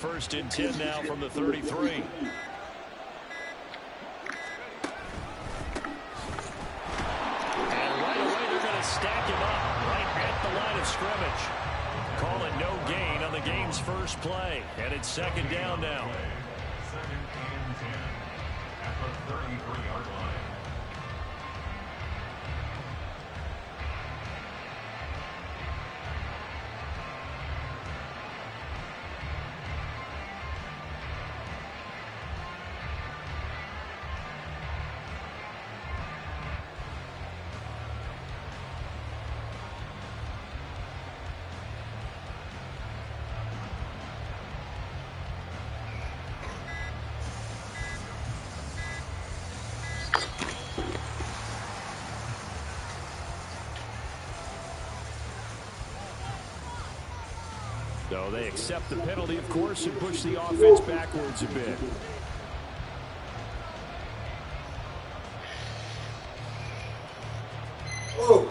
First and 10 now from the 33. And right away they're going to stack him up right at the line of scrimmage. Call it no gain on the game's first play. And it's second down now. Second and 10 at the 33-yard line. So they accept the penalty, of course, and push the offense backwards a bit. Oh.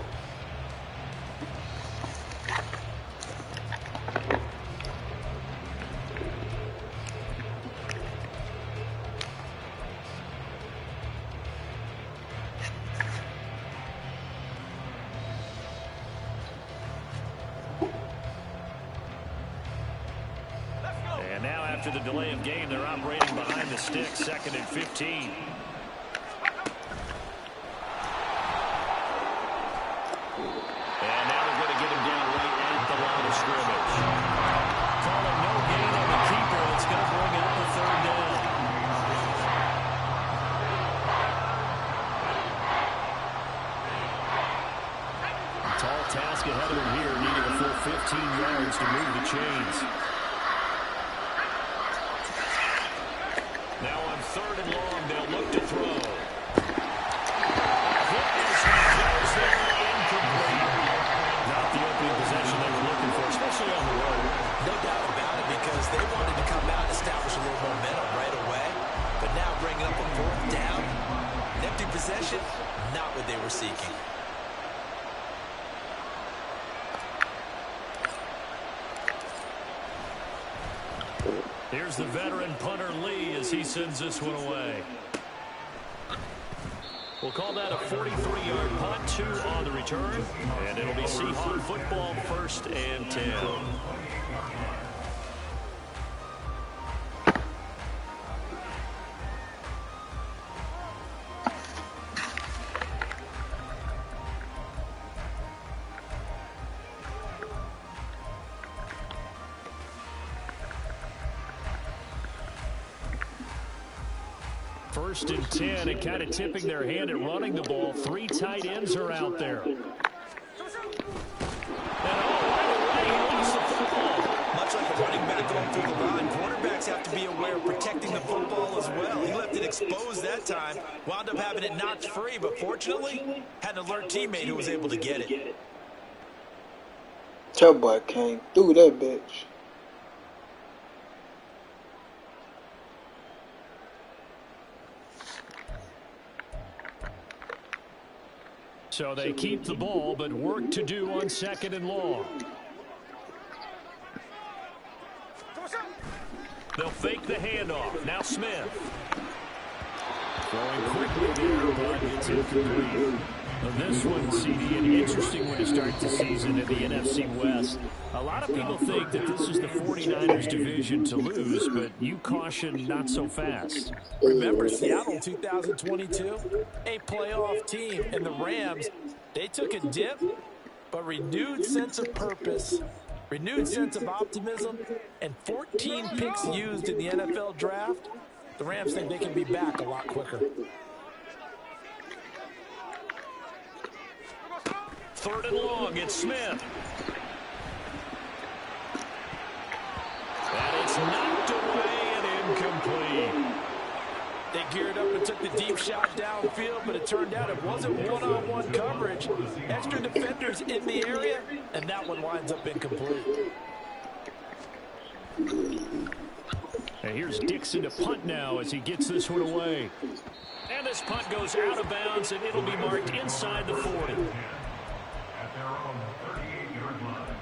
And now after the delay of game, they're operating behind the stick, second and 15. And now they're going to get him down right at the line of scrimmage. Call it no gain on the keeper. It's going to bring up the third down. A tall task ahead of him here, needing a full 15 yards to move the chains. Now on third and long, they'll look to throw. Not the opening possession they were looking for, especially on the road. No doubt about it, because they wanted to come out and establish a little momentum right away. But now bringing up a fourth down, an empty possession, not what they were seeking. Here's the veteran punter Lee as he sends this one away. We'll call that a 43-yard punt, 2 on the return, and it'll be Seahawks football, first and 10. First and 10, and kind of tipping their hand at running the ball. 3 tight ends are out there. And right away, he lost the football. Much like a running back going through the line, quarterbacks have to be aware of protecting the football as well. He left it exposed that time, wound up having it knocked free, but fortunately, had an alert teammate who was able to get it. That boy came through that bitch. So they keep the ball, but work to do on second and long. They'll fake the handoff. Now Smith. Throwing quickly there, but it's incomplete. On this one, CD, an interesting one to start the season in the NFC West. A lot of people think that this is the 49ers division to lose, but you caution not so fast. Remember Seattle 2022? A playoff team, and the Rams, they took a dip, but renewed sense of purpose, renewed sense of optimism, and 14 picks used in the NFL draft. The Rams think they can be back a lot quicker. Third and long, it's Smith. And it's knocked away and incomplete. They geared up and took the deep shot downfield, but it turned out it wasn't one-on-one coverage. Extra defenders in the area, and that one winds up incomplete. And here's Dixon to punt now as he gets this one away. And this punt goes out of bounds, and it'll be marked inside the 40. At their own 38-yard line.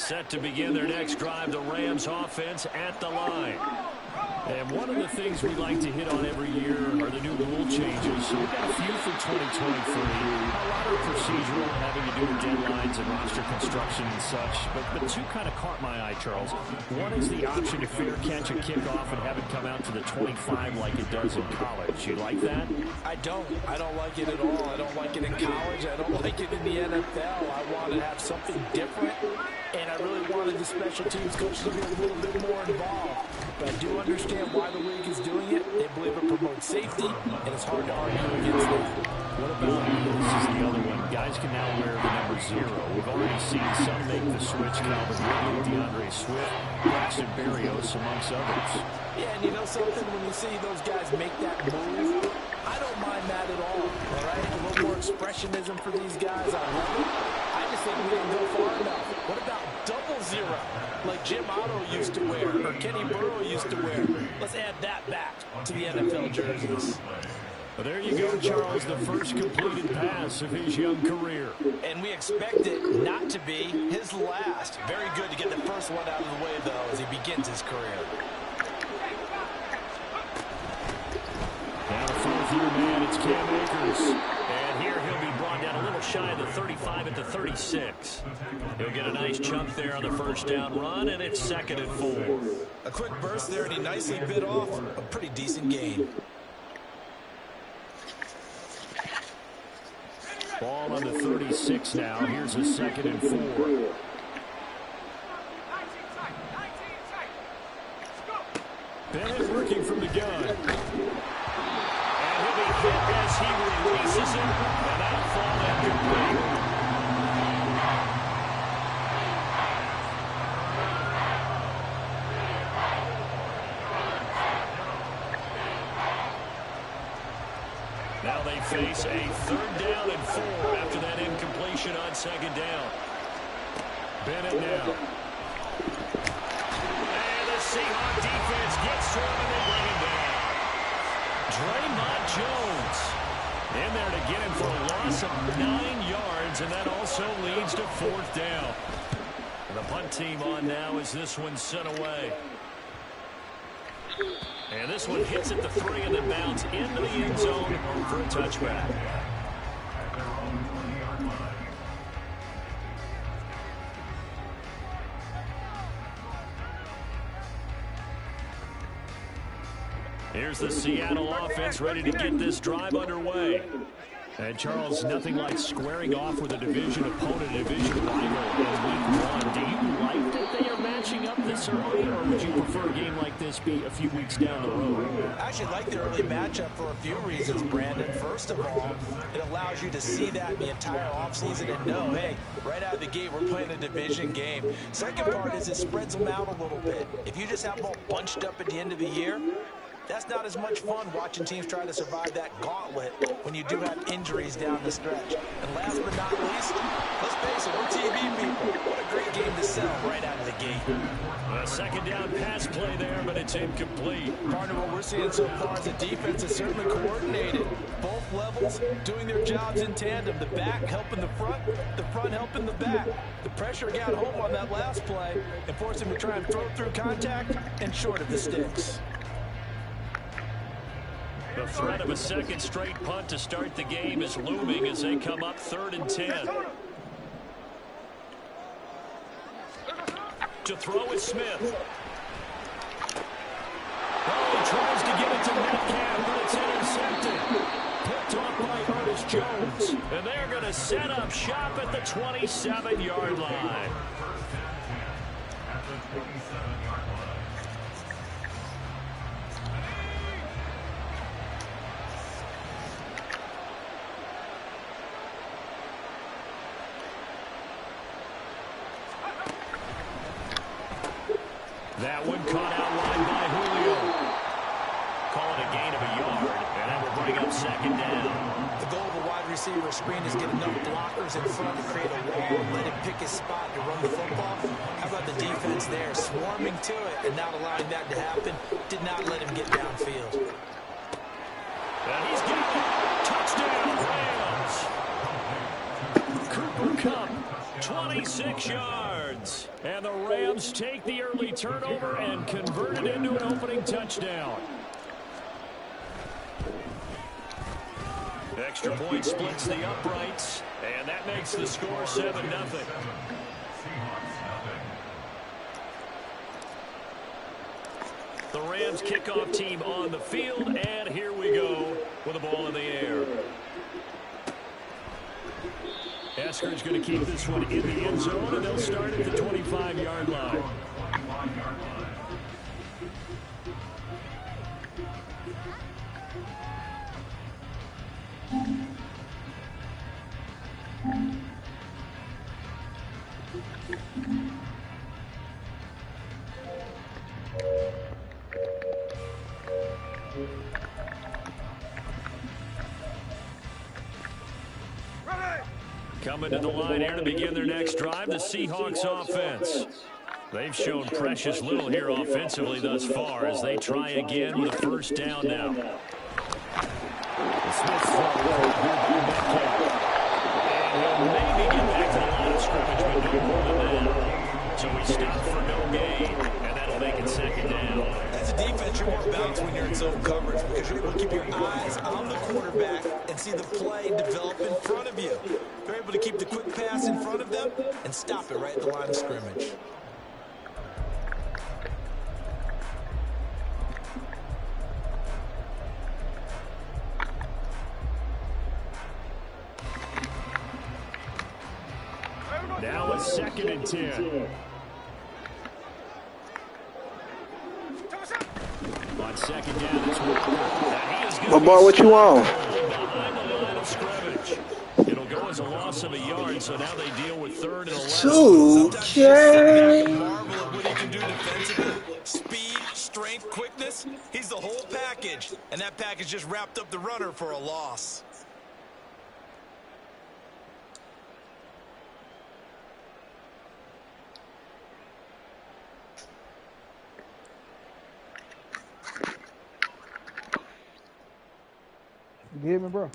Set to begin their next drive, the Rams offense at the line. And one of the things we like to hit on every year are the new rule changes. So we've got a few for 2023. A lot are procedural, having to do with deadlines and roster construction and such. But two kind of caught my eye, Charles. One is the option to fair catch a kickoff and have it come out to the 25 like it does in college. You like that? I don't like it at all. I don't like it in college. I don't like it in the NFL. I want to have something different, and I really wanted the special teams coaches to be a little bit more involved. But I do understand why the league is doing it. They believe it promotes safety, and it's hard to argue against that. What about, this is the other one, guys can now wear the number 0. We've already seen some make the switch, Calvin Ridley, DeAndre Swift, Braxton Berrios, amongst others. Yeah, and you know something, when you see those guys make that move, I don't mind that at all right? A little more expressionism for these guys, I love it. I just think we didn't go far enough. What about double 0, like Jim Otto used to wear, or Kenny Burrow used to wear? Let's add that back to the NFL jerseys. Well, there you go, Charles, the first completed pass of his young career. And we expect it not to be his last. Very good to get the first one out of the way, though, as he begins his career. Now the fourth-year man, it's Cam Akers. And here he'll be brought down a little shy of the 35 at the 36. He'll get a nice chunk there on the first down run, and it's 2nd and 4. A quick burst there, and he nicely bit off a pretty decent gain. Ball on the 36 now. Here's a 2nd and 4. Bennett working from the gun. And he'll be hit as he releases it. And that'll fall incomplete. Now they face a 3rd down and 4 after that incompletion on 2nd down. Bennett now. And the Seahawks defense gets to him and they bring him down. Draymond Jones in there to get him for a loss of 9 yards, and that also leads to 4th down. And the punt team on now as this one's sent away. And this one hits at the 3 and then bounds into the end zone for a touchback. Here's the Seattle offense ready to get this drive underway. And, Charles, nothing like squaring off with a division opponent, a division rival in week 1. Do you like that they are matching up this early, or would you prefer a game like this be a few weeks down the road? I actually like the early matchup for a few reasons, Brandon. First of all, it allows you to see that the entire offseason and know, hey, right out of the gate, we're playing a division game. Second part is it spreads them out a little bit. If you just have them all bunched up at the end of the year, that's not as much fun watching teams try to survive that gauntlet when you do have injuries down the stretch. And last but not least, let's face it, we're TV people. What a great game to sell right out of the gate. A 2nd down pass play there, but it's incomplete. Partner, what we're seeing so far is the defense is certainly coordinated. Both levels doing their jobs in tandem. The back helping the front helping the back. The pressure got home on that last play and forced him to try and throw through contact and short of the sticks. The threat of a 2nd straight punt to start the game is looming as they come up 3rd and 10. To throw is Smith. Oh, he tries to get it to Metcalf, but it's intercepted. Picked off by Ernest Jones. And they're going to set up shop at the 27-yard line. That one caught out wide by Julio. Call it a gain of a yard, and that will bring up 2nd down. The goal of a wide receiver screen is get enough blockers in front to create a wall, let him pick his spot to run the football. How about the defense there, swarming to it and not allowing that to happen? Did not let him get downfield. And he's got it. Touchdown, Rams. Cooper Kupp 26 yards. And the Rams take the early turnover and convert it into an opening touchdown. Extra point splits the uprights, and that makes the score 7-0. The Rams kickoff team on the field, and here we go with the ball in the air. Esker's going to keep this one in the end zone, and they'll start at the 25-yard line. Coming to the line here to begin their next drive, the Seahawks offense. They've shown precious little here offensively thus far as they try again with a first down now. Smith and he'll maybe get back to the line of scrimmage, but no more than that. So we stop for no gain, and that'll make it second down. As a defense, you're more balanced when you're in zone coverage because you're able to keep your eyes on the quarterback and see the play develop in front of you. You're able to keep the quick pass in front of them and stop it right at the line of scrimmage. Now it's 2nd and 10. On second down, it's My boy, what you on? behind the line of scrimmage. It'll go as a loss of a yard, so now they deal with 3rd and 11. Okay. Marvel at what he can do defensively. Speed, strength, quickness. He's the whole package, and that package just wrapped up the runner for a loss. You hear me, bro?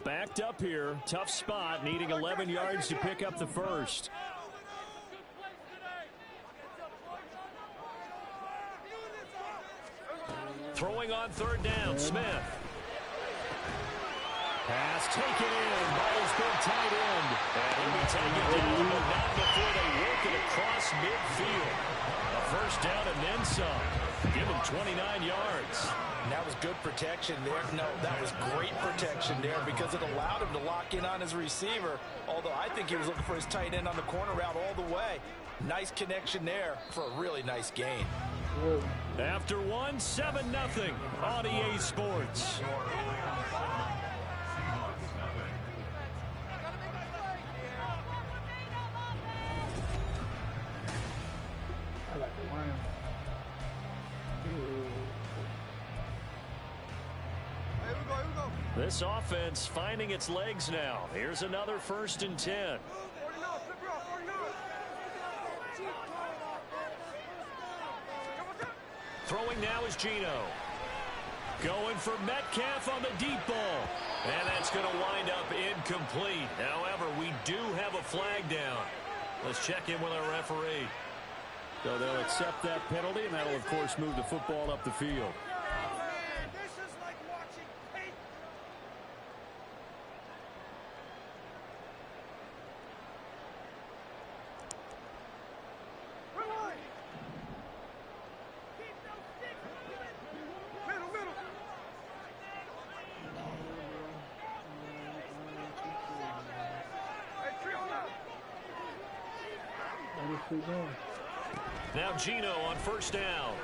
Backed up here. Tough spot. Needing 11 yards to pick up the first. Throwing on 3rd down. Smith. Pass taken in by his big tight end. And he'll be taken down, but not before they work it across midfield. A first down and then some. Give him 29 yards. And that was good protection there. No, that was great protection there because it allowed him to lock in on his receiver, although I think he was looking for his tight end on the corner route all the way. Nice connection there for a really nice gain. After one, 7-0 on EA Sports. I like the Rams. This offense finding its legs now. Here's another 1st and 10. Throwing now is Geno. Going for Metcalf on the deep ball. And that's going to wind up incomplete. However, we do have a flag down. Let's check in with our referee. So they'll accept that penalty, and that'll, of course, move the football up the field. Now Geno on 1st down.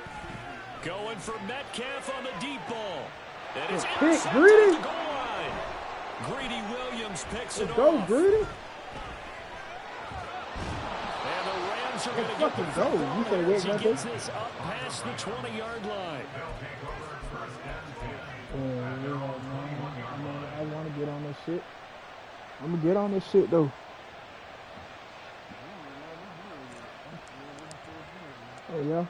Going for Metcalf on the deep ball. And it's inside Greedy. the goal line. Greedy Williams picks it Go, off. Greedy. And the Rams are going to get Fucking the go. football You say as he wait, gets this up past the 20-yard line. I want to get on this shit. I'm going to get on this shit, though. Oh, yeah.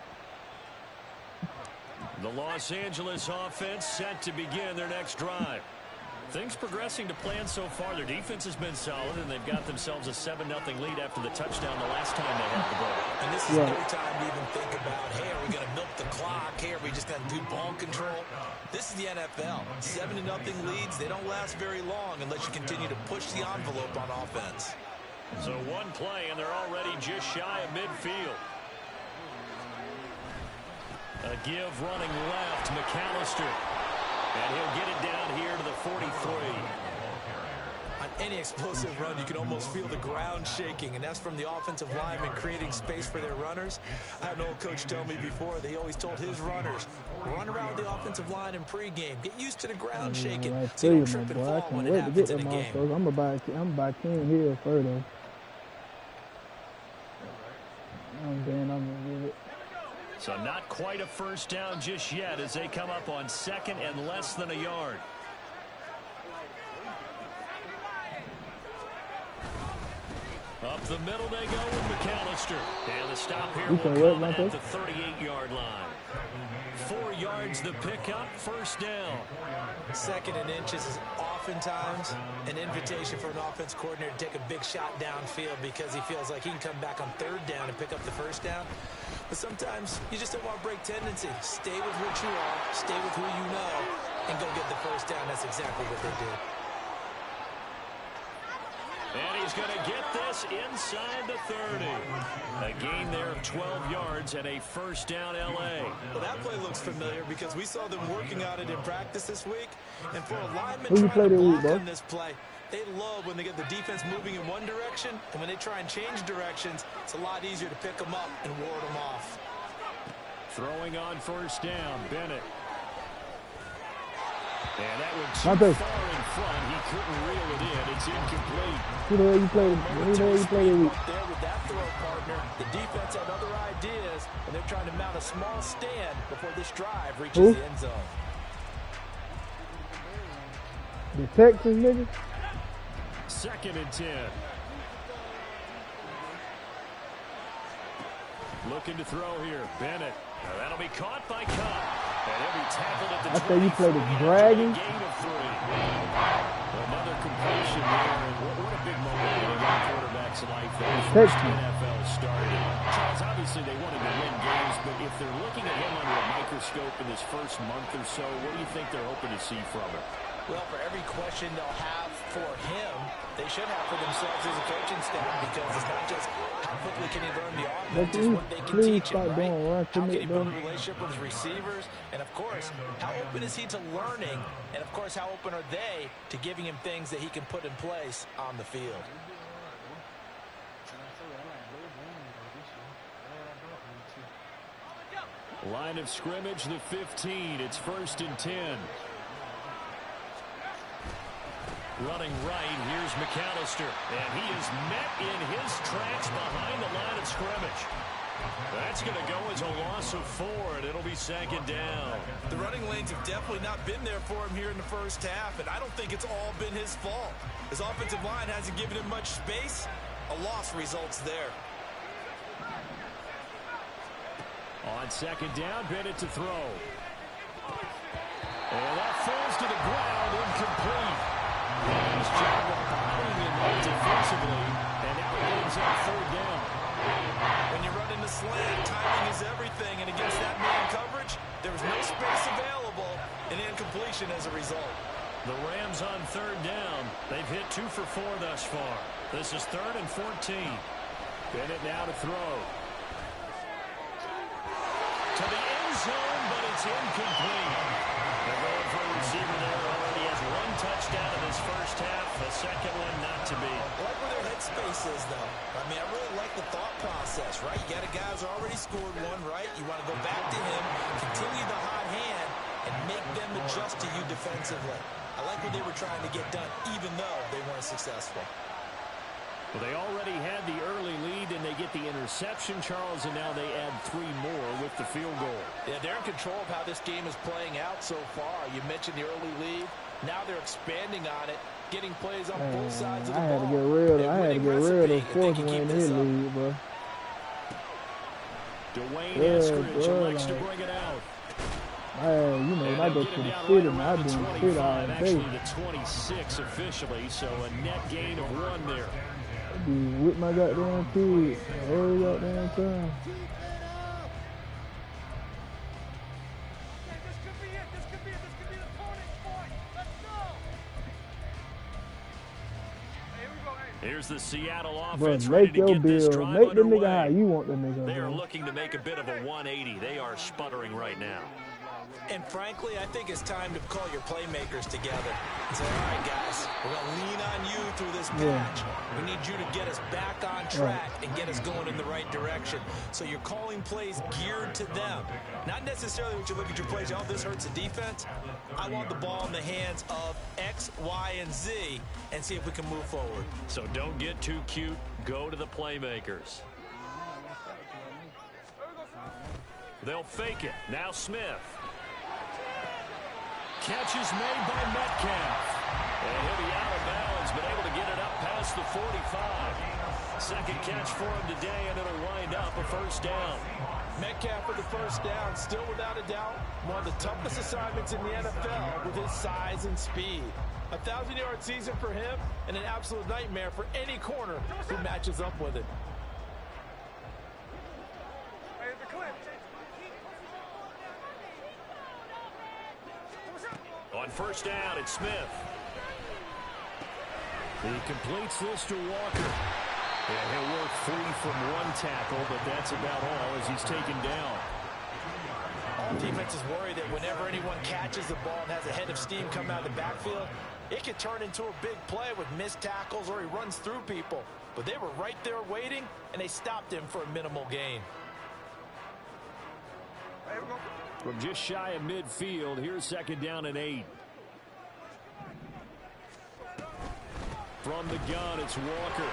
The Los Angeles offense set to begin their next drive. Things progressing to plan so far. Their defense has been solid, and they've got themselves a 7-0 lead after the touchdown the last time they had the ball. And this is no time to even think about, hey, are we going to milk the clock? Hey, are we just going to do ball control? This is the NFL. 7-0 leads, they don't last very long unless you continue to push the envelope on offense. So one play, and they're already just shy of midfield. A give running left, McAllister. And he'll get it down here to the 43. On any explosive run, you can almost feel the ground shaking, and that's from the offensive linemen creating space for their runners. I had an old coach tell me before, they always told his runners, run around the offensive line in pregame. Get used to the ground shaking so you don't trip and fall when it happens in a game. I'm about King Hill further. I'm going to get it. So not quite a first down just yet as they come up on 2nd and less than a yard. Up the middle they go with McAllister. And the stop here will come at the 38-yard line. 4 yards the pickup, first down. 2nd and inches is oftentimes an invitation for an offense coordinator to take a big shot downfield because he feels like he can come back on 3rd down and pick up the first down. But sometimes you just don't want to break tendency. Stay with what you are, stay with who you know, and go get the first down. That's exactly what they did. And he's going to get this inside the 30. A gain there of 12 yards and a first down L.A. Well, that play looks familiar because we saw them working on it in practice this week. And for a lineman trying to block on this play, they love when they get the defense moving in one direction, and when they try and change directions, it's a lot easier to pick them up and ward them off. Throwing on first down, Bennett. And that went too far in front. He couldn't reel it in. It's incomplete. You know you played it. There with that throw, partner. The defense had other ideas, and they're trying to mount a small stand before this drive reaches the end zone. The Texans, nigga. 2nd and 10. Looking to throw here. Bennett. Now that'll be caught by Cup. And he'll be tackled at the 20. I thought you played the Dragon. Gain of 3. Another completion there. And what a big moment in a young quarterback's life that his first NFL started. Charles, obviously they wanted to win games, but if they're looking at him under a microscope in his first month or so, what do you think they're hoping to see from him? Well, for every question they'll have for him, they should have for themselves as a coaching staff, because it's not just how quickly can he learn the offense, it's what they can teach him, right? How can he build a relationship with his receivers? And, of course, how open is he to learning? And, of course, how open are they to giving him things that he can put in place on the field? Line of scrimmage, the 15. It's 1st and 10. Running right, here's McAllister. And he is met in his tracks behind the line of scrimmage. That's going to go as a loss of 4, and it'll be 2nd down. The running lanes have definitely not been there for him here in the first half, and I don't think it's all been his fault. His offensive line hasn't given him much space. A loss results there. On 2nd down, Bennett to throw. And that falls to the ground, incomplete. He's job of bottling him up defensively, and now he ends up 3rd down. When you run in the slant, timing is everything, and against that man coverage, there was no space available, and incompletion as a result. The Rams on 3rd down. They've hit 2 for 4 thus far. This is 3rd and 14. Bennett now to throw. To the end zone, but it's incomplete. They're going for a receiver there. Already has 1 touchdown in his first half. The second one not to be. I like where their headspace is, though. I mean, I really like the thought process, right? You got a guy who's already scored 1, right? You want to go back to him, continue the hot hand, and make them adjust to you defensively. I like what they were trying to get done, even though they weren't successful. Well, they already had the early lead, and they get the interception, Charles, and now they add 3 more with the field goal. Yeah, they're in control of how this game is playing out so far. You mentioned the early lead. Now they're expanding on it, getting plays on both sides of the ball. I had to get rid of the fourth one in his lead, bro. Dwayne Eskridge likes to bring it out. You know, when I go to the city, man, I do shit all day. Actually, the 26 officially, so a net gain of 1 there. I be with my goddamn kids every goddamn time. Here's the Seattle Bro, offense ready make to your get this bill. drive Make the underway. nigga how you want the nigga. They are bro. looking to make a bit of a 180. They are sputtering right now. And frankly, I think it's time to call your playmakers together and say, all right, guys, we're going to lean on you through this patch. We need you to get us back on track and get us going in the right direction. So you're calling plays geared to them. Not necessarily when you look at your plays, oh, this hurts the defense. I want the ball in the hands of X, Y, and Z and see if we can move forward. So don't get too cute. Go to the playmakers. They'll fake it. Now Smith. Catch is made by Metcalf. And he'll be out of bounds, but able to get it up past the 45. Second catch for him today, and it'll wind up a first down. Metcalf for the first down, still without a doubt, one of the toughest assignments in the NFL with his size and speed. 1,000-yard season for him, and an absolute nightmare for any corner who matches up with it. On first down, it's Smith. He completes this to Walker. And he'll work free from 1 tackle, but that's about all as he's taken down. All defenses worry that whenever anyone catches the ball and has a head of steam come out of the backfield, it can turn into a big play with missed tackles or he runs through people. But they were right there waiting, and they stopped him for a minimal gain. From just shy of midfield, here's second down and 8. From the gun, it's Walker.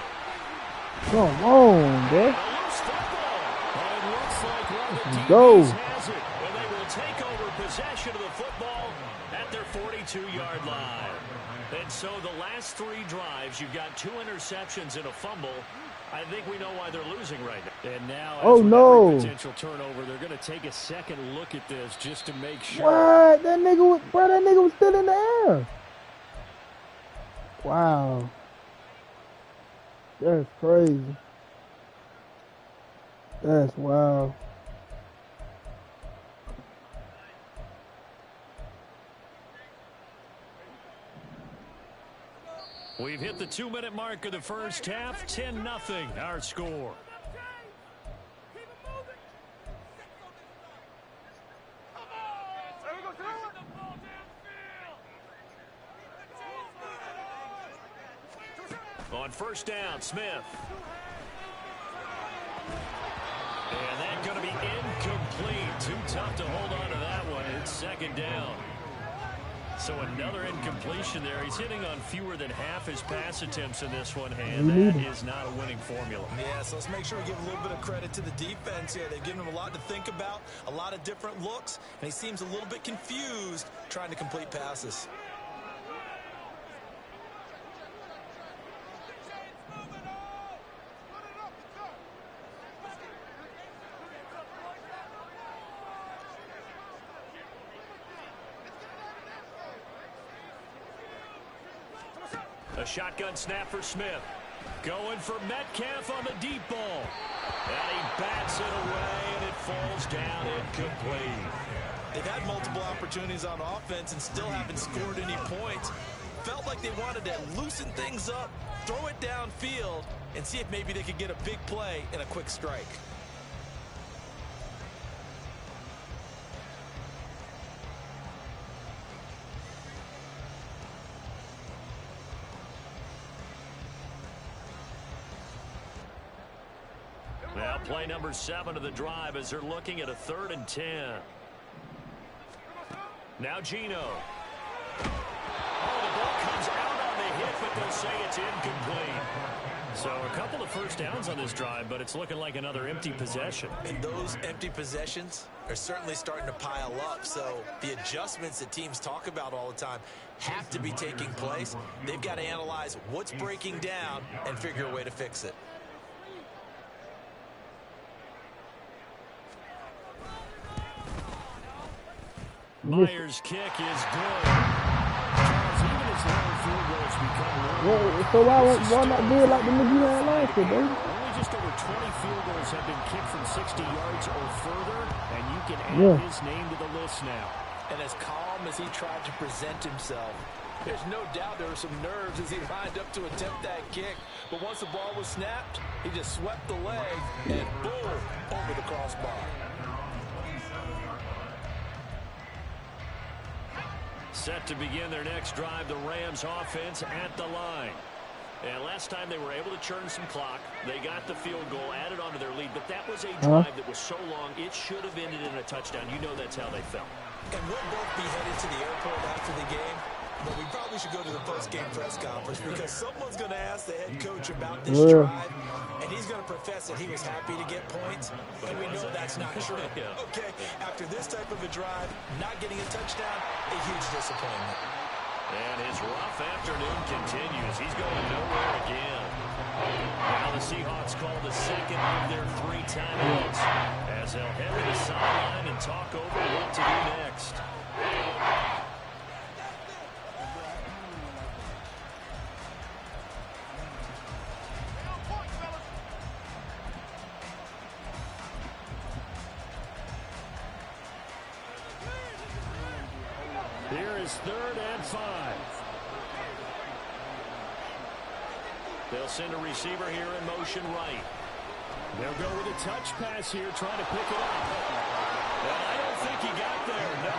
Come on, bro. Go. Go. Has it, and they will take over possession of the football at their 42-yard line. And so the last 3 drives, you've got 2 interceptions and a fumble. I think we know why they're losing right now. And now, Oh, no. potential turnover, they're going to take a second look at this just to make sure. What? That nigga was still in the air. Wow. That's crazy. That's wild. We've hit the 2-minute mark of the first half. 10-0, our score. On first down, Smith. And that's going to be incomplete. Too tough to hold on to that one. It's second down. So another incompletion there. He's hitting on fewer than half his pass attempts in this one, and that is not a winning formula. Yeah, so let's make sure we give a little bit of credit to the defense here. They've given him a lot to think about, a lot of different looks, and he seems a little bit confused trying to complete passes. A shotgun snap for Smith. Going for Metcalf on the deep ball. And he bats it away, and it falls down incomplete. They've had multiple opportunities on offense and still haven't scored any points. Felt like they wanted to loosen things up, throw it downfield, and see if maybe they could get a big play and a quick strike. Now play number 7 of the drive as they're looking at a 3rd and 10. Now Gino. Oh, the ball comes out on the hit, but they'll say it's incomplete. So a couple of first downs on this drive, but it's looking like another empty possession. And those empty possessions are certainly starting to pile up. So the adjustments that teams talk about all the time have to be taking place. They've got to analyze what's breaking down and figure a way to fix it. Myers' kick is good. Charles, even as long field goals become Well, so why not do it like the nigga you had last year, baby? only just over 20 field goals have been kicked from 60 yards or further, and you can add his name to the list now. And as calm as he tried to present himself, there's no doubt there were some nerves as he lined up to attempt that kick. But once the ball was snapped, he just swept the leg and boom, over the crossbar. Set to begin their next drive, the Rams offense at the line. And last time they were able to churn some clock. They got the field goal, added onto their lead, but that was a drive that was so long, it should have ended in a touchdown. You know that's how they felt. And we'll both be headed to the airport after the game, but we probably should go to the post-game press conference because someone's going to ask the head coach about this drive, and he's going to profess that he was happy to get points, and we know that's not true. Okay, after this type of a drive, not getting a touchdown, a huge disappointment. And his rough afternoon continues. He's going nowhere again. Now the Seahawks call the second of their 3 timeouts as they'll head to the sideline and talk over what to do next. Here is 3rd and 5. They'll send a receiver here in motion right. They'll go with a touch pass here, trying to pick it up. And I don't think he got there, no.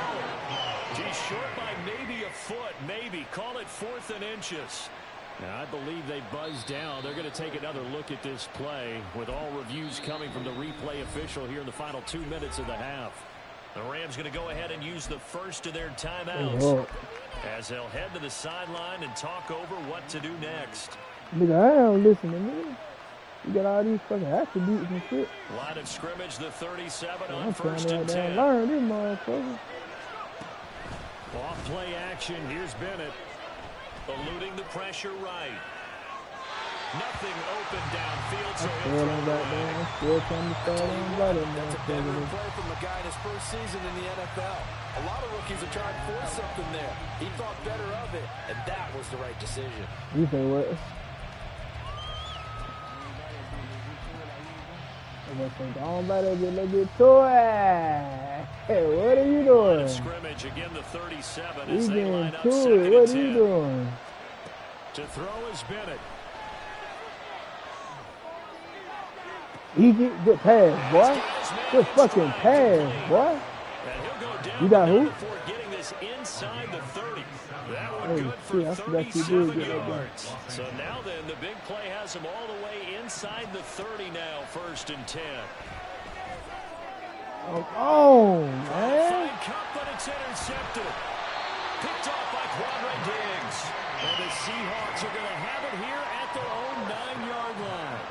Geez, short by maybe a foot, maybe. Call it 4th and inches. Now, I believe they buzzed down. They're going to take another look at this play with all reviews coming from the replay official here in the final 2 minutes of the half. The Rams going to go ahead and use the first of their timeouts as they'll head to the sideline and talk over what to do next. Nigga, I ain't listening, nigga. You got all these fucking attributes and shit. Line of scrimmage, the 37 on I'm 1st and 10. Learn this motherfucker. Off play action. Here's Bennett. Eluding the pressure right. Nothing open downfield, so he'll throw away. Still trying to start on better, That's a veteran play from a guy in his first season in the NFL. A lot of rookies are trying to force something there. He thought better of it, and that was the right decision. You say what? I'm about to let's get to it. Hey, what are you doing? Scrimmage again, the 37 You as they line getting up to 2nd it? and What 10. are you doing? To throw is Bennett. Easy, good pass, boy. Good fucking pass, boy. And he'll go down You got who? before getting this inside the 30. That one Hey, good shit, I for forgot you 37 did get that yards. So now then, the big play has him all the way inside the 30 now, 1st and 10. Oh, man. Fine cut, but it's intercepted. Picked off by Quadre Diggs. And the Seahawks are going to have it here at their own 9-yard line.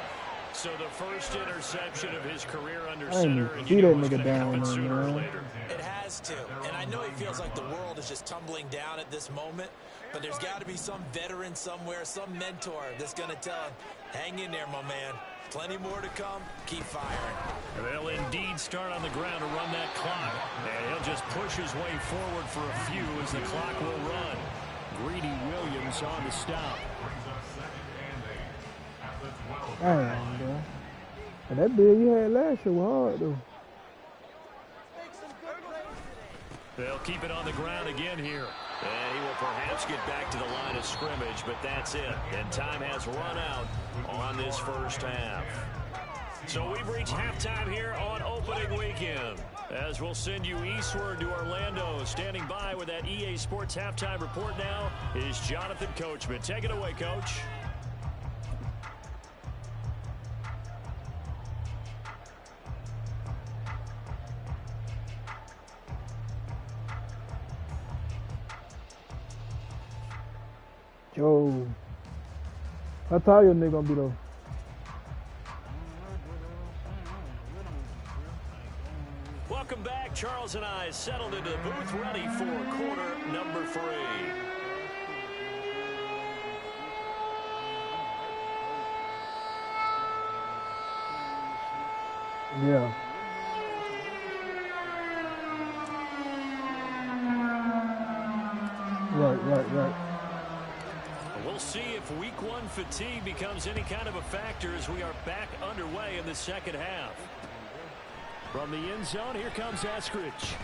So the first interception of his career under center, and you know what's going to happen sooner or later. It has to, and I know he feels like the world is just tumbling down at this moment, but there's got to be some veteran somewhere, some mentor that's going to tell him, hang in there, my man. Plenty more to come. Keep firing. They'll indeed start on the ground to run that clock. And he'll just push his way forward for a few as the clock will run. Greedy Williams on the stop. Damn, bro. And that bill you had last year was hard, though. They'll keep it on the ground again here. And he will perhaps get back to the line of scrimmage, but that's it. And time has run out on this first half. So we've reached halftime here on opening weekend. As we'll send you eastward to Orlando. Standing by with that EA Sports halftime report now is Jonathan Coachman. Take it away, Coach. Yo. How tall your nigga gonna be, though? Welcome back. Charles and I settled into the booth, ready for quarter number 3. Yeah. see if week one fatigue becomes any kind of a factor as we are back underway in the second half. From the end zone, here comes Eskridge.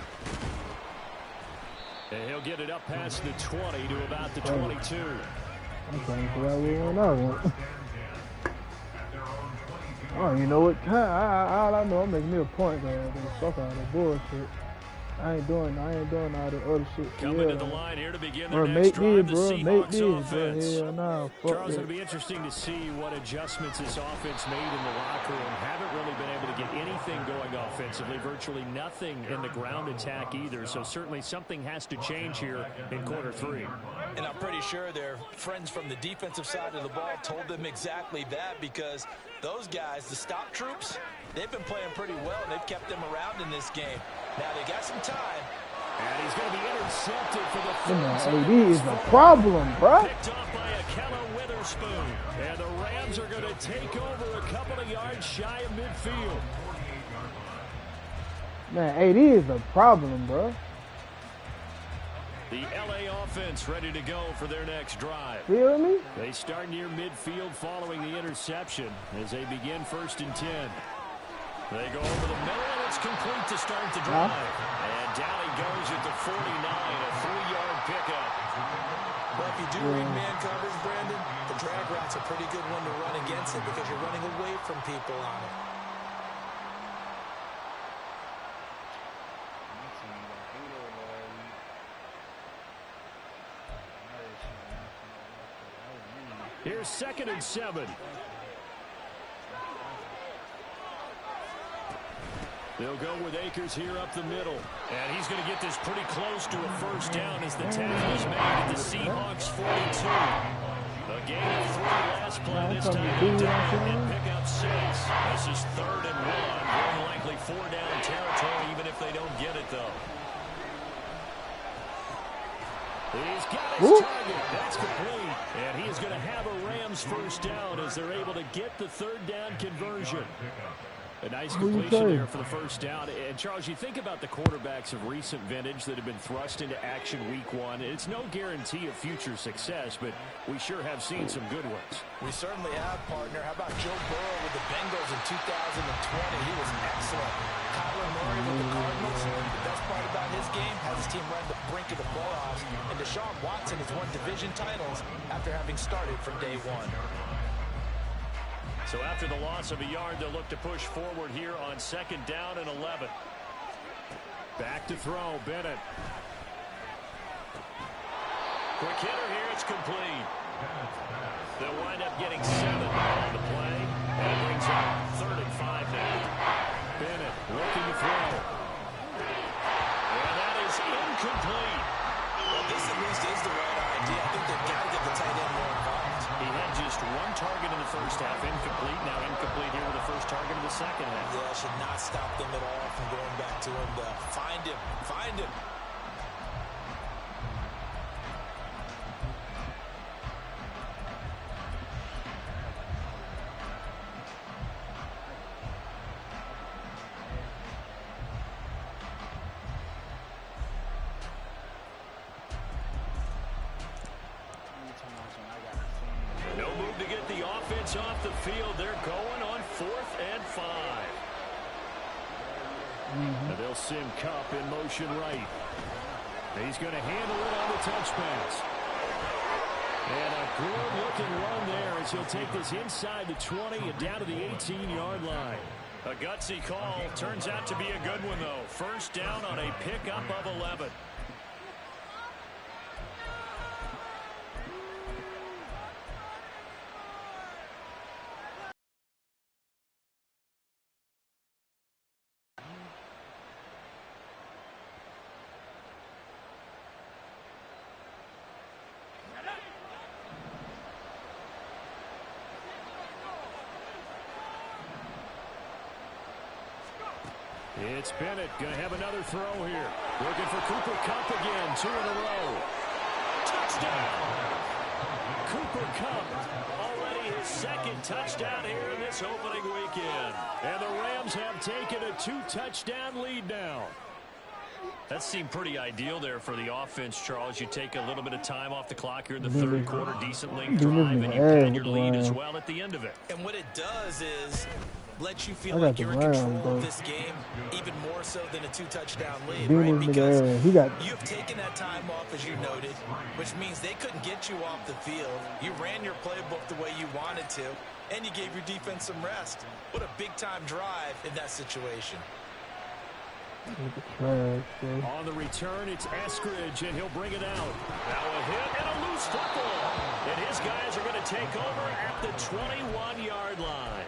And he'll get it up past the 20 to about the 22. I'm trying to figure out what I want. Oh, you know what? All I know, I'm making me a point, man. Fuck all that bullshit. I ain't doing all the other shit. Coming to the line here to begin their next drive, the Seahawks offense. Hell nah, Charles, it'll be interesting to see what adjustments this offense made in the locker room. Haven't really been able to get anything going offensively. Virtually nothing in the ground attack either. So certainly something has to change here in quarter three. And I'm pretty sure their friends from the defensive side of the ball told them exactly that, because those guys, the stop troops, they've been playing pretty well, and they've kept them around in this game. Now they got some time. And he's going to be intercepted for the first time. AD is a problem, bro. Picked off by Akello Witherspoon. And the Rams are going to take over a couple of yards shy of midfield. Man, AD is a problem, bro. The LA offense ready to go for their next drive. Feel me? They start near midfield following the interception as they begin 1st and 10. They go over the middle, and it's complete to start the drive. And down he goes at the 49, a 3-yard pickup. Well, if you do read man coverage, Brandon, the drag route's a pretty good one to run against it because you're running away from people on it. Here's 2nd and 7. They'll go with Akers here up the middle. And he's going to get this pretty close to a first down as the tackle is made at the Seahawks 42. A gain of 3 last play this time. And pick up 6. This is 3rd and 1. More than likely 4-down territory, even if they don't get it, though. He's got his target. That's complete. And he is going to have a Rams first down as they're able to get the 3rd down conversion. A nice completion there for the first down. And, Charles, you think about the quarterbacks of recent vintage that have been thrust into action week one. It's no guarantee of future success, but we sure have seen some good ones. We certainly have, partner. How about Joe Burrow with the Bengals in 2020? He was excellent. Kyler Murray with the Cardinals. The best part about his game has his team right on the brink of the playoffs. And Deshaun Watson has won division titles after having started from day one. So after the loss of a yard, they'll look to push forward here on 2nd down and 11. Back to throw, Bennett. Quick hitter here, it's complete. They'll wind up getting 7 on the play. And it brings up 3rd and 5 now. Bennett looking to throw. And that is incomplete. Well, this at least is the right idea. I think they've got to get the tight end more involved. He had just 1 target in the first half, incomplete. Now incomplete here with the first target in the second half. Yeah, should not stop them at all from going back to him to find him. Find him. No move to get the offense off the field. They're going on 4th and 5. And they'll send Kupp in motion right. He's going to handle it on the touch pass. And a good-looking run there as he'll take this inside the 20 and down to the 18-yard line. A gutsy call. Turns out to be a good one, though. First down on a pickup of 11. It's Bennett going to have another throw here. Looking for Cooper Kupp again. 2 in a row. Touchdown! Cooper Kupp already his 2nd touchdown here in this opening weekend. And the Rams have taken a 2-touchdown lead now. That seemed pretty ideal there for the offense, Charles. You take a little bit of time off the clock here in the third quarter, decent length drive, and you pad your lead as well at the end of it. And what it does is let you feel like you're in control of this game, even more so than a 2-touchdown lead, right? Because you've taken that time off, as you noted, which means they couldn't get you off the field. You ran your playbook the way you wanted to, and you gave your defense some rest. What a big-time drive in that situation. On the return, it's Eskridge, and he'll bring it out. Now a hit and a loose football. And his guys are going to take over at the 21-yard line.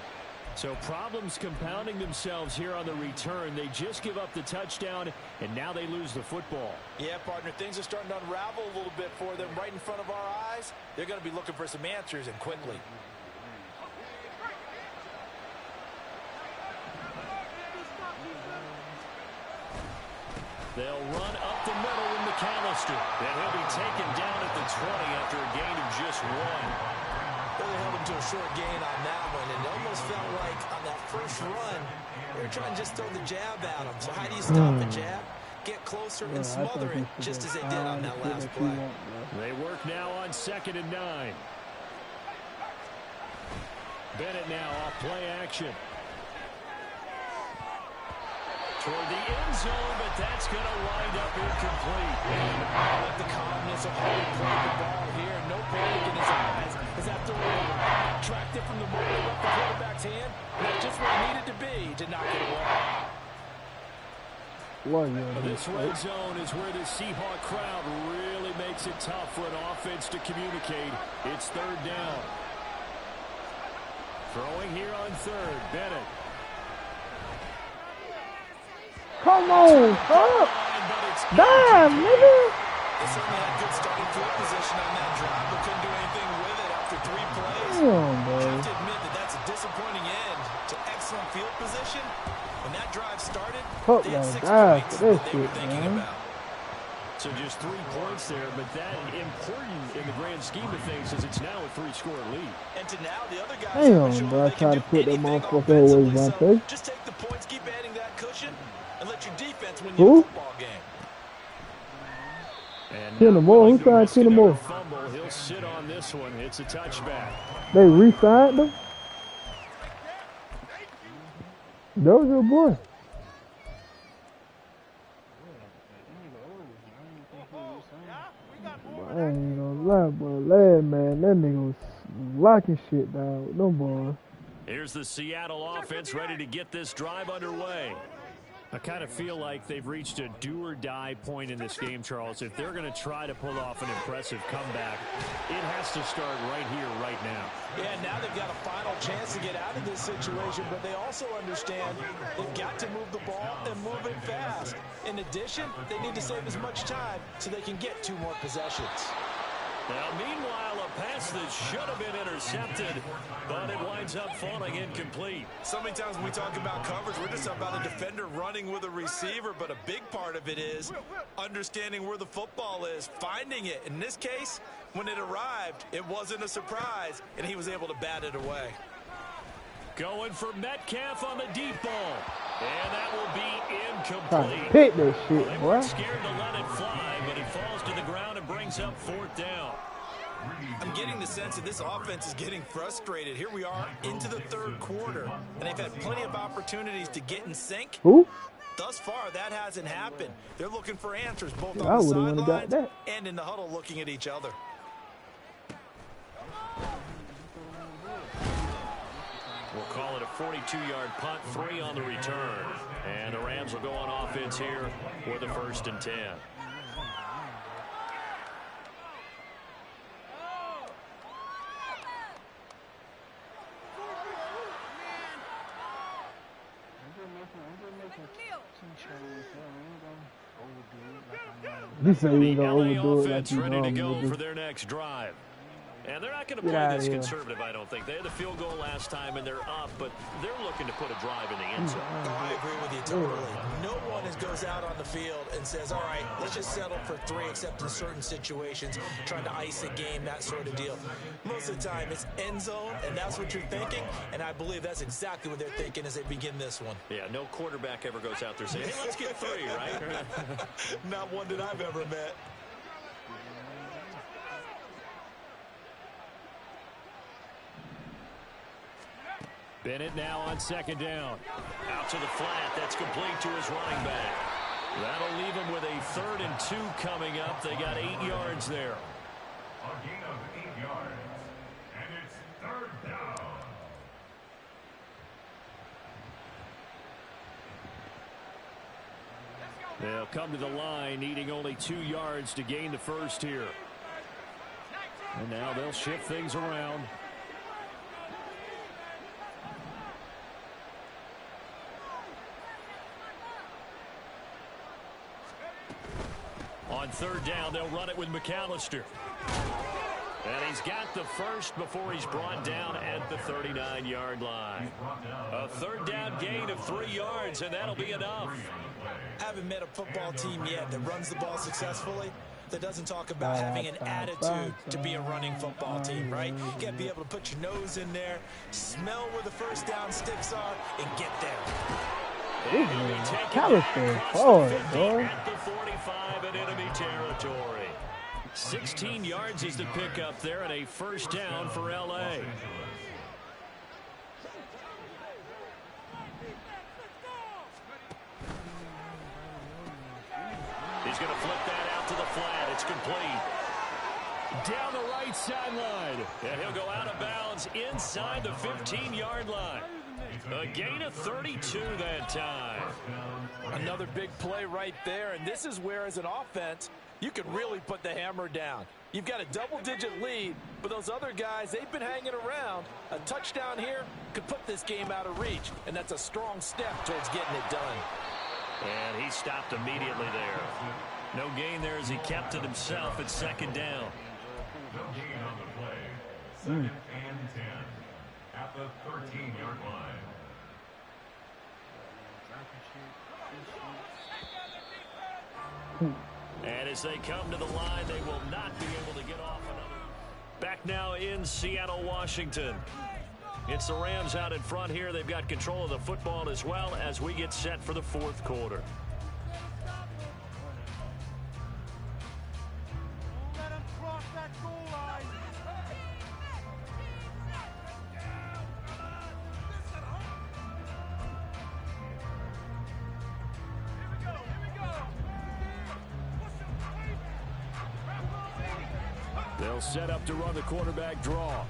So problems compounding themselves here on the return. They just give up the touchdown, and now they lose the football. Yeah, partner, things are starting to unravel a little bit for them right in front of our eyes. They're going to be looking for some answers, and quickly. They'll run up the middle in McAllister. And he'll be taken down at the 20 after a gain of just 1. Really held him to a short gain on that one, and it almost felt like on that first run, they were trying to just throw the jab at him. So how do you stop a jab? Get closer and smother it, just as they did on that last play. They work now on 2nd and 9. Bennett now off play action. Toward the end zone, but that's going to wind up incomplete. And I like the calmness of how he played the ball here. No panic in his eyes. As after tracked it from the ball up the quarterback's hand, and that's just where it needed to be to knock it away. This red zone is where the Seahawk crowd really makes it tough for an offense to communicate. It's 3rd down. Throwing here on 3rd, Bennett. Come on, fuck! Damn, nigga! They certainly had good starting field position on that drive, but couldn't do anything with it after 3 plays. I have to admit that that's a disappointing end to excellent field position. When that drive started, they had 6 points that they were thinking about. So just 3 points there, but that important in the grand scheme of things is it's now a 3-score lead. And to now, the other guys damn, bro, I tried to put that motherfucker always my face. Just take the points, keep adding that cushion, and let your defense win you a football game. And more. Who tried 10 more? Fumble. He'll sit on this one. It's a touchback. They re-signed them? That was your boy. I ain't gonna lie, boy. Lad, man, that nigga was locking shit down with them boys. Here's the Seattle offense ready to get this drive underway. I kind of feel like they've reached a do-or-die point in this game, Charles. If they're going to try to pull off an impressive comeback, it has to start right here, right now. Yeah, now they've got a final chance to get out of this situation, but they also understand they've got to move the ball and move it fast. In addition, they need to save as much time so they can get 2 more possessions. Now, meanwhile, a pass that should have been intercepted, but it winds up falling incomplete. So many times when we talk about coverage, we're just about a defender running with a receiver, but a big part of it is understanding where the football is, finding it. In this case, when it arrived, it wasn't a surprise, and he was able to bat it away. Going for Metcalf on the deep ball. And that will be incomplete. Hit that shit, They boy. weren't scared to let it fly, but he falls to the ground and brings up 4th down. I'm getting the sense that this offense is getting frustrated. Here we are into the 3rd quarter, and they've had plenty of opportunities to get in sync. Who? Thus far, that hasn't happened. They're looking for answers both I on the would've got sidelines that. and in the huddle looking at each other. We'll call it a 42-yard punt, 3 on the return. And the Rams will go on offense here with a 1st and 10. He said he The ain't gonna LA overdo it like offense he ready to normally go do. for their next drive. And they're not going to play this conservative, I don't think. They had the field goal last time, and they're up, but they're looking to put a drive in the end zone. Oh, I agree with you totally. No one goes out on the field and says, all right, let's just settle for 3, except in certain situations, trying to ice a game, that sort of deal. Most of the time, it's end zone, and that's what you're thinking, and I believe that's exactly what they're thinking as they begin this one. Yeah, no quarterback ever goes out there saying, hey, let's get 3, right? Not one that I've ever met. Bennett now on second down. Out to the flat. That's complete to his running back. That'll leave him with a 3rd and 2 coming up. They got 8 yards there. A gain of 8 yards. And it's 3rd down. They'll come to the line, needing only 2 yards to gain the first here. And now they'll shift things around. On 3rd down, they'll run it with McAllister. And he's got the first before he's brought down at the 39-yard line. A 3rd down gain of 3 yards, and that'll be enough. Haven't met a football team yet that runs the ball successfully that doesn't talk about having an attitude to be a running football team, right? You got to be able to put your nose in there, smell where the first down sticks are, and get there. McAllister hard, boy. At the 45 in enemy territory. 16 yards is the pickup there, and a first down for L.A. He's going to flip that out to the flat. It's complete. Down the right sideline. And he'll go out of bounds inside the 15-yard line. A gain of 32 that time. Another big play right there, and this is where, as an offense, you can really put the hammer down. You've got a double-digit lead, but those other guys, they've been hanging around. A touchdown here could put this game out of reach, and that's a strong step towards getting it done. And he stopped immediately there. No gain there as he kept it himself at 2nd down. No gain on the play. 2nd and 10 at the 13-yard line. And as they come to the line, they will not be able to get off another. Back now in Seattle, Washington. It's the Rams out in front here. They've got control of the football as well as we get set for the 4th quarter. They'll set up to run the quarterback draw.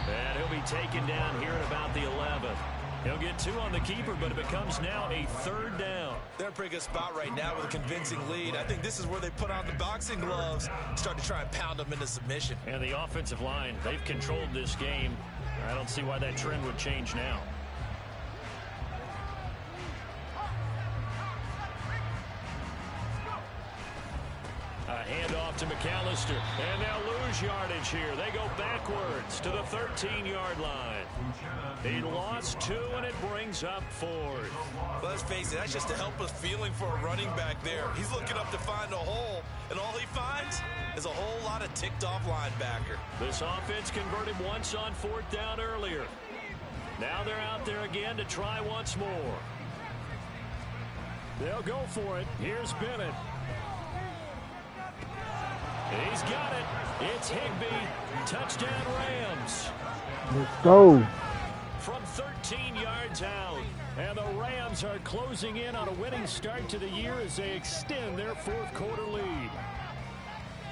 And he'll be taken down here at about the 11. He'll get 2 on the keeper, but it becomes now a 3rd down. They're in a pretty good spot right now with a convincing lead. I think this is where they put on the boxing gloves, start to try and pound them into submission. And the offensive line, they've controlled this game. I don't see why that trend would change now. A handoff to McAllister, and they'll lose yardage here. They go backwards to the 13-yard line. He lost 2, and it brings up 4th. Let's face it, that's just a helpless feeling for a running back there. He's looking up to find a hole, and all he finds is a whole lot of ticked-off linebacker. This offense converted once on 4th down earlier. Now they're out there again to try once more. They'll go for it. Here's Bennett. He's got it. It's Higbee. Touchdown Rams. Let's go. From 13 yards out. And the Rams are closing in on a winning start to the year as they extend their 4th quarter lead.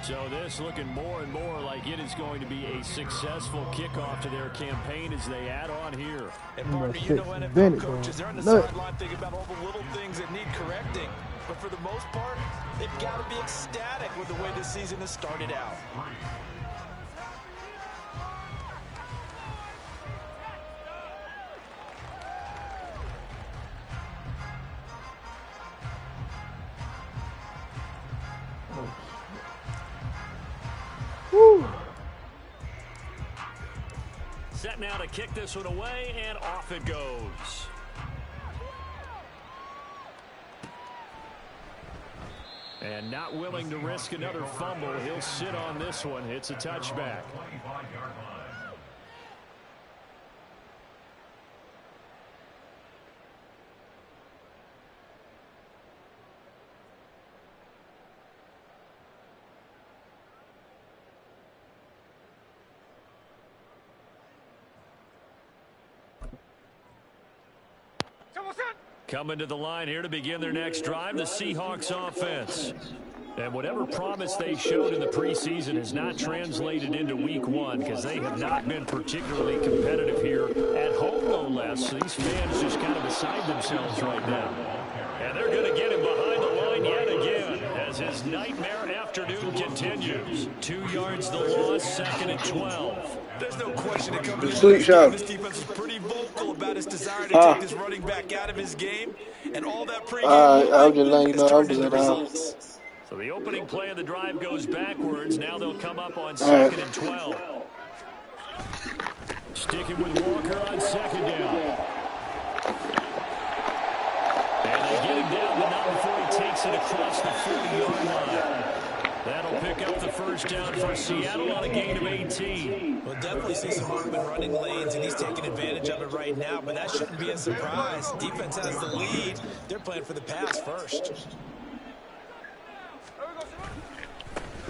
So this looking more and more like it is going to be a successful kickoff to their campaign as they add on here. And partner, you know NFL coaches, they're on the sideline thinking about all the little things that need correcting. But for the most part, they've got to be ecstatic with the way this season has started out. set now to kick this one away, and off it goes. And not willing to risk another fumble. He'll sit on this one. It's a touchback. Coming to the line here to begin their next drive, the Seahawks offense. And whatever promise they showed in the preseason has not translated into week one because they have not been particularly competitive here at home, no less. So these fans just kind of beside themselves right now. And they're going to get him behind the line yet again as his nightmare afternoon continues. 2 yards the loss, 2nd and 12. There's no question that coming into this game, this defense is pretty vocal about its desire to take this running back out of his game. And all that pregame I'll just let you know I was at results. So the opening play of the drive goes backwards. Now they'll come up on 2nd and 12. Sticking with Walker on 2nd down. And they get him down, but not before he takes it across the 40-yard line. That'll pick up the first down for Seattle on a gain of 18. We'll definitely see some open running lanes, and he's taking advantage of it right now, but that shouldn't be a surprise. Defense has the lead. They're playing for the pass first.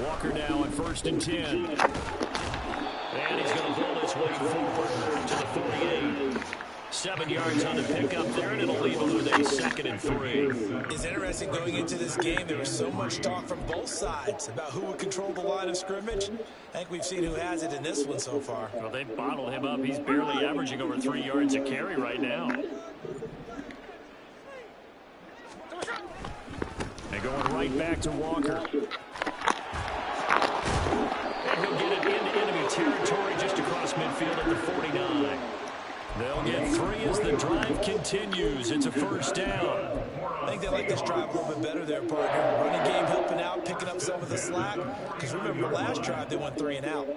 Walker now on 1st and 10. And he's going to pull his way forward to the 48. 7 yards on the pickup there, and it'll leave him with a 2nd and 3. It's interesting going into this game. There was so much talk from both sides about who would control the line of scrimmage. I think we've seen who has it in this one so far. Well, they've bottled him up. He's barely averaging over 3 yards a carry right now. And going right back to Walker. And he'll get it into enemy territory just across midfield at the 49. They'll get 3 as the drive continues. It's a first down. I think they like this drive a little bit better there, partner. Running game helping out, picking up some of the slack. Because remember, last drive they went 3 and out.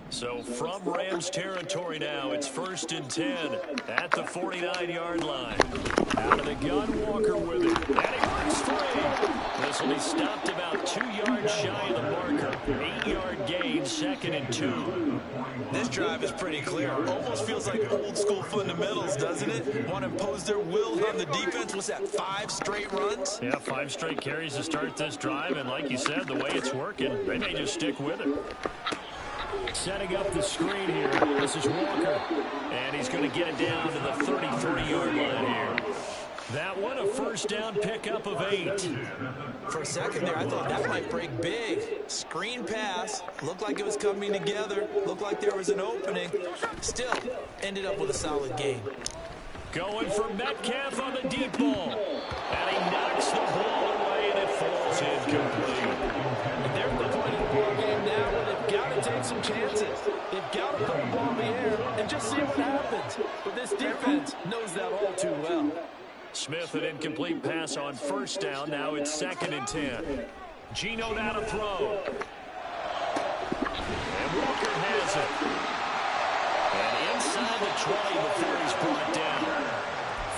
So from Rams territory now, it's 1st and 10 at the 49-yard line. Out of the gun, Walker with it. And he works 3. This will be stopped about 2 yards shy of the marker. 8-yard gain, 2nd and 2. This drive is pretty clear. Almost feels like old school fundamentals, doesn't it? Want to impose their will on the defense. What's that, 5 straight runs? Yeah, 5 straight carries to start this drive. And like you said, the way it's working, they may just stick with it. Setting up the screen here. This is Walker. And he's going to get it down to the 33-yard line here. That one, a first down pickup of 8. For a second there, I thought that might break big. Screen pass. Looked like it was coming together. Looked like there was an opening. Still, ended up with a solid game. Going for Metcalf on the deep ball. And he knocks the ball away, and it falls incomplete. And they're at the point of the ball game now where they've got to take some chances. They've got to put the ball in the air and just see what happens. But this defense knows that all too well. Smith, an incomplete pass on first down. Now it's 2nd and 10. Geno now to throw. And Walker has it. And inside the 20 before he's brought down.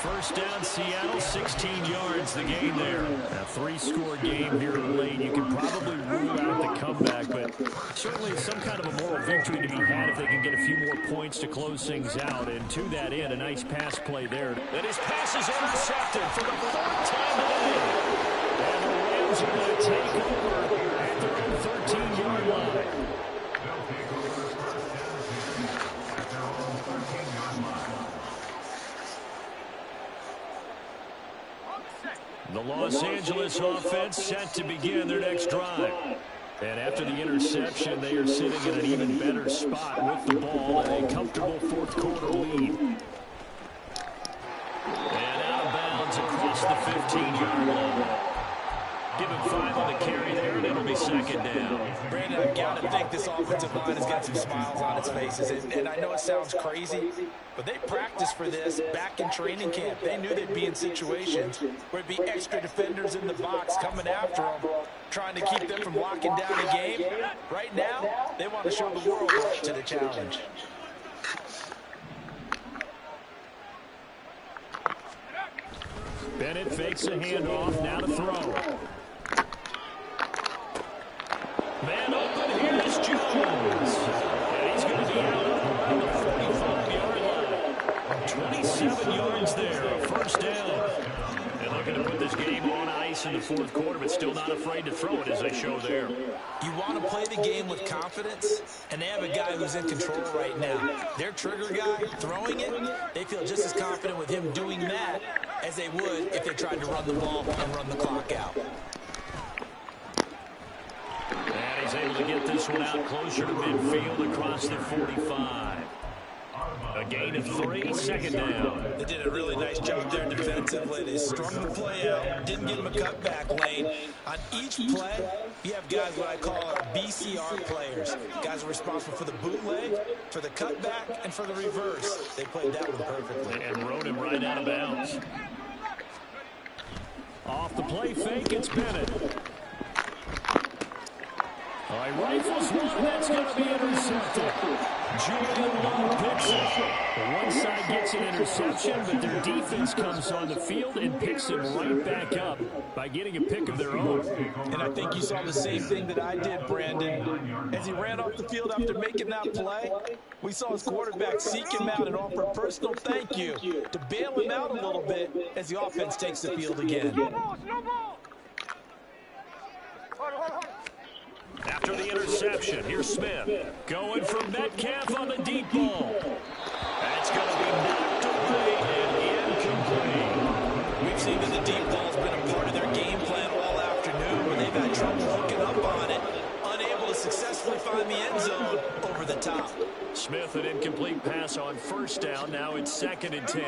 First down, Seattle, 16 yards, the gain there. A 3-score game here late. You can probably rule out the comeback, but certainly some kind of a moral victory to be had if they can get a few more points to close things out. And to that end, a nice pass play there. And his pass is intercepted for the 4th time today. And the Rams are going to take over at their own 13-yard line. They'll take over the first down at their own 13-yard line. The Los Angeles offense set to begin their next drive. And after the interception, they are sitting in an even better spot with the ball and a comfortable 4th quarter lead. And out of bounds across the 15-yard line. Give him 5 on the carry there, and it'll be 2nd down. Brandon, I've got to think this offensive line has got some smiles on its faces. And I know it sounds crazy, but they practiced for this back in training camp. They knew they'd be in situations where it'd be extra defenders in the box coming after them. trying to keep them from locking down a game. Right now, they want to show the world they're up to the challenge. Bennett fakes a handoff, now to throw. Man open, here's Jones. And he's going to be out on the 45-yard line. 27 yards there, a first down. And looking to put this game on ice in the fourth quarter, but still not afraid to throw it as they show there. You want to play the game with confidence, and they have a guy who's in control right now. Their trigger guy throwing it, they feel just as confident with him doing that as they would if they tried to run the ball and run the clock out. And he's able to get this one out closer to midfield across the 45. A gain of 3, second down. They did a really nice job there defensively. They strung the play out, didn't give him a cutback lane. On each play, you have guys what I call our BCR players. Guys are responsible for the bootleg, for the cutback, and for the reverse. They played that one perfectly. And rode him right out of bounds. Off the play fake, it's Bennett. All right, rifles one, that's going to be intercepted. Julian Love picks it. One side gets an interception, but their defense comes on the field and picks it right back up by getting a pick of their own. And I think you saw the same thing that I did, Brandon. As he ran off the field after making that play, we saw his quarterback seek him out and offer a personal thank you to bail him out a little bit as the offense takes the field again. After the interception, here's Smith. Going for Metcalf on the deep ball. That's going to be knocked away and incomplete. We've seen that the deep ball's been a part of their game plan all afternoon, but they've had trouble hooking up on it, unable to successfully find the end zone over the top. Smith, an incomplete pass on first down. Now it's 2nd and 10.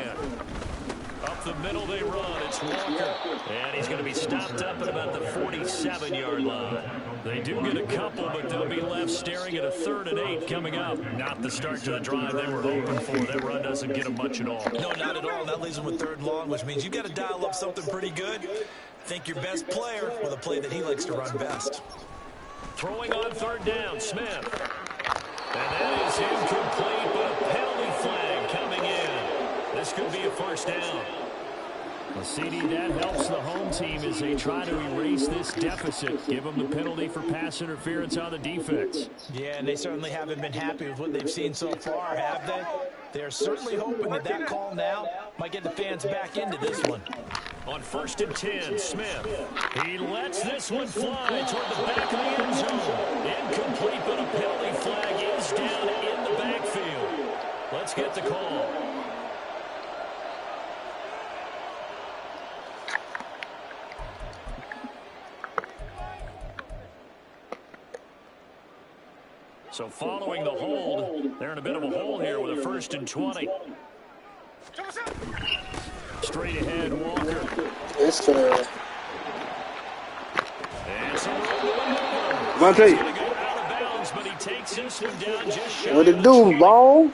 Up the middle they run. It's Walker. And he's going to be stopped up at about the 47-yard line. They do get a couple, but they'll be left staring at a 3rd and 8 coming up. Not the start to the drive they were hoping for. That run doesn't get them much at all. No, not at all. That leaves them with 3rd and long, which means you've got to dial up something pretty good. Think your best player with a play that he likes to run best. Throwing on 3rd down, Smith. And that is incomplete, but a penalty flag coming in. This could be a first down. Well, CD, that helps the home team as they try to erase this deficit. Give them the penalty for pass interference on the defense. Yeah, and they certainly haven't been happy with what they've seen so far, have they? They're certainly hoping that that call now might get the fans back into this one. On 1st and 10, Smith. He lets this one fly toward the back of the end zone. Incomplete, but a penalty flag is down in the backfield. Let's get the call. So following the hold, they're in a bit of a hole here with a 1st and 20. Straight ahead, Walker. It's Vontae. What it do, ball?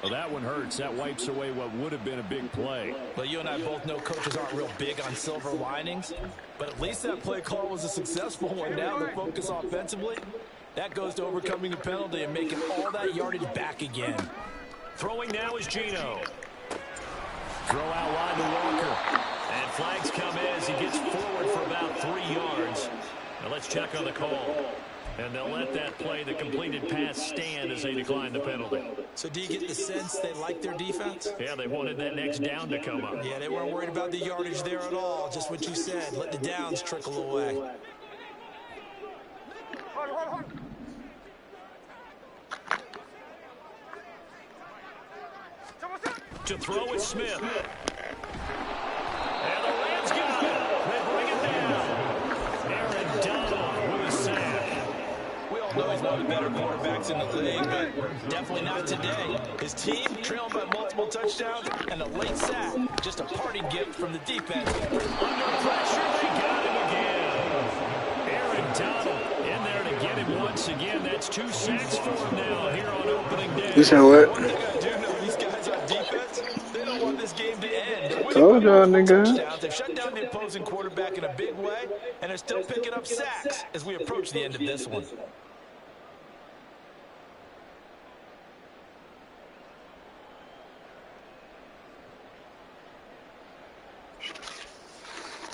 Well, that one hurts. That wipes away what would have been a big play. Well, you and I both know coaches aren't real big on silver linings, but at least that play call was a successful one. Now the focus offensively, that goes to overcoming the penalty and making all that yardage back again. Throwing now is Gino. Throw out wide to Walker. And flags come in as he gets forward for about 3 yards. Now let's check on the call. And they'll let that play, the completed pass, stand as they decline the penalty. So do you get the sense they like their defense? Yeah, they wanted that next down to come up. Yeah, they weren't worried about the yardage there at all. Just what you said. Let the downs trickle away. To throw is Smith. And the Rams got it. They bring it down. Aaron Donald with a sack. We all know he's one of the better quarterbacks in the league, but definitely not today. His team trailing by multiple touchdowns and a late sack. Just a party gift from the defense. Under pressure, they got him again. Aaron Donald in there to get him once again. That's 2 sacks for him now here on opening day. You said what? One thing I do know, these guys on defense, they don't want this game to end. Told y'all, nigga. They've shut down the opposing opposing quarterback in a big way, and they're still picking up sacks as we approach the end of this one.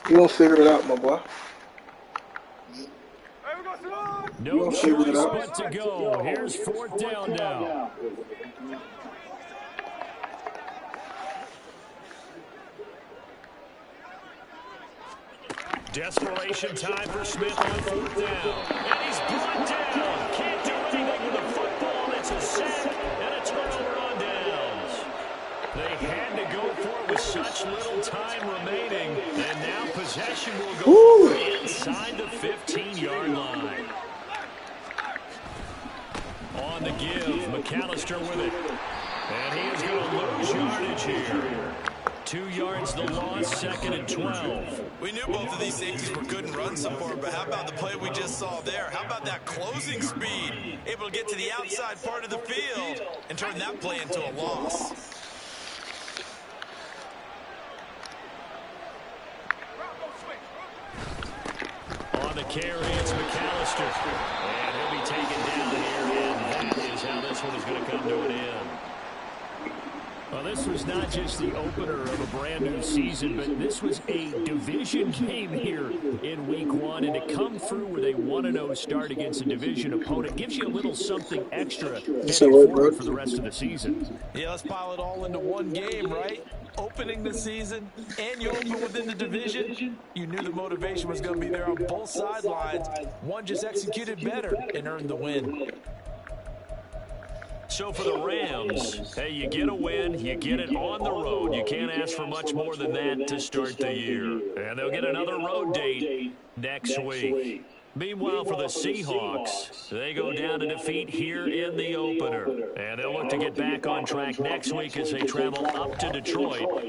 You gonna figure it out, my boy. No choice but to go. Here's 4th down now. Desperation time for Smith on 4th down. And he's brought down. Can't do anything with the football. It's a sack and a turnover on downs. They had to go for it with such little time remaining. And now possession will go over inside the 15-yard line. On the give, McAllister with it. And he is going to lose yardage here. 2 yards the loss, 2nd and 12. We knew both of these safeties were good and run so far, but how about the play we just saw there? How about that closing speed? Able to get to the outside part of the field and turn that play into a loss. On the carry, it's McAllister. And he'll be taken down here, and that is how this one is going to come to an end. Well, this was not just the opener of a brand new season, but this was a division game here in week 1. And to come through with a 1-0 start against a division opponent gives you a little something extra heading forward for the rest of the season. Yeah, let's pile it all into one game, right? Opening the season, and you open within the division. You knew the motivation was going to be there on both sidelines. One just executed better and earned the win. So for the Rams, hey, you get a win, you get it on the road. You can't ask for much more than that to start the year. And they'll get another road date next week. Meanwhile, for the Seahawks, they go down to defeat here in the opener. And they'll look to get back on track next week as they travel up to Detroit